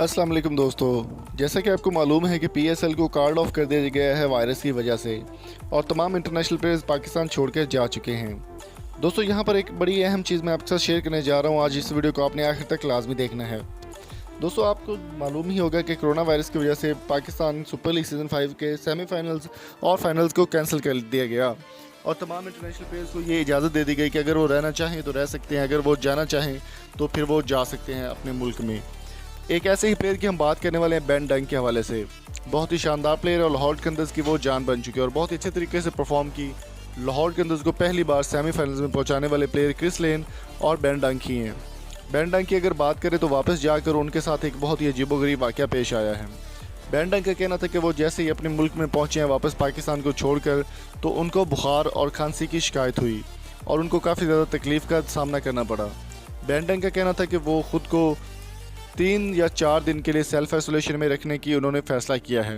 अस्सलाम वालेकुम दोस्तों, जैसा कि आपको मालूम है कि पीएसएल को कार्ड ऑफ कर दिया गया है वायरस की वजह से और तमाम इंटरनेशनल प्लेयर्स पाकिस्तान छोड़कर जा चुके हैं। दोस्तों यहाँ पर एक बड़ी अहम चीज़ मैं आपके साथ शेयर करने जा रहा हूँ। आज इस वीडियो को आपने आखिर तक लाजमी देखना है। दोस्तों आपको मालूम ही होगा कि कोरोना वायरस की वजह से पाकिस्तान सुपर लीग सीज़न 5 के सेमीफाइनल्स और फाइनल्स को कैंसिल कर दिया गया और तमाम इंटरनेशनल प्लेयर्स को ये इजाज़त दे दी गई कि अगर वो रहना चाहें तो रह सकते हैं, अगर वो जाना चाहें तो फिर वो जा सकते हैं अपने मुल्क में। एक ऐसे ही प्लेयर की हम बात करने वाले हैं बेन डंक के हवाले से। बहुत ही शानदार प्लेयर और लाहौर कंदर्स की वो जान बन चुके हैं और बहुत ही अच्छे तरीके से परफॉर्म की। लाहौर कंदर्स को पहली बार सेमीफाइनल्स में पहुंचाने वाले प्लेयर क्रिस लेन और बेन डंक ही हैं। बेन डंक की अगर बात करें तो वापस जाकर उनके साथ एक बहुत ही अजीबोगरीब वाक़या पेश आया है। बेन डंक का कहना था कि वो जैसे ही अपने मुल्क में पहुँचे हैं वापस पाकिस्तान को छोड़कर, तो उनको बुखार और खांसी की शिकायत हुई और उनको काफ़ी ज़्यादा तकलीफ़ का सामना करना पड़ा। बेन डंक का कहना था कि वो ख़ुद को 3 या 4 दिन के लिए सेल्फ आइसोलेशन में रखने की उन्होंने फ़ैसला किया है।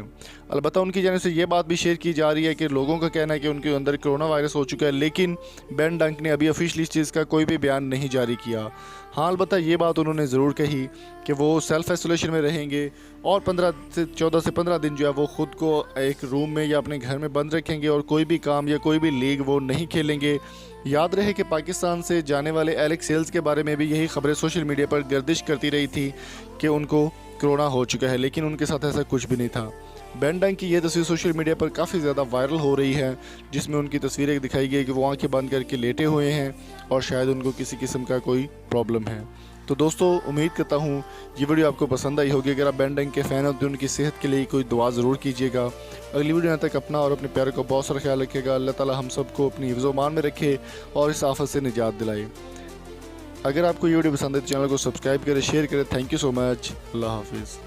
अलबत्ता उनकी जानिब से ये बात भी शेयर की जा रही है कि लोगों का कहना है कि उनके अंदर कोरोना वायरस हो चुका है, लेकिन बेन डंक ने अभी ऑफिशियली इस चीज़ का कोई भी बयान नहीं जारी किया। हाँ, अलबत्ता ये बात उन्होंने ज़रूर कही कि वो सेल्फ आइसोलेशन में रहेंगे और 14 से 15 दिन जो है वो ख़ुद को एक रूम में या अपने घर में बंद रखेंगे और कोई भी काम या कोई भी लीग वो नहीं खेलेंगे। याद रहे कि पाकिस्तान से जाने वाले एलेक्स सेल्स के बारे में भी यही खबरें सोशल मीडिया पर गर्दिश करती रही थी कि उनको कोरोना हो चुका है, लेकिन उनके साथ ऐसा कुछ भी नहीं था। बेन डंक की ये तस्वीर सोशल मीडिया पर काफ़ी ज़्यादा वायरल हो रही है, जिसमें उनकी तस्वीरें दिखाई गई कि वो आंखें बंद करके लेटे हुए हैं और शायद उनको किसी किस्म का कोई प्रॉब्लम है। तो दोस्तों उम्मीद करता हूँ ये वीडियो आपको पसंद आई होगी। अगर आप बेन डंक के फ़ैन हो तो उनकी सेहत के लिए कोई दुआ ज़रूर कीजिएगा। अगली वीडियो तक अपना और अपने प्यारे को बहुत सारा ख्याल रखिएगा। अल्लाह ताला हम सबको अपनी हिफ्ज़-ओ-मान में रखे और इस आफत से निजात दिलाए। अगर आपको ये वीडियो पसंद है तो चैनल को सब्सक्राइब करें, शेयर करें। Thank you so much. Allah हाफिज़।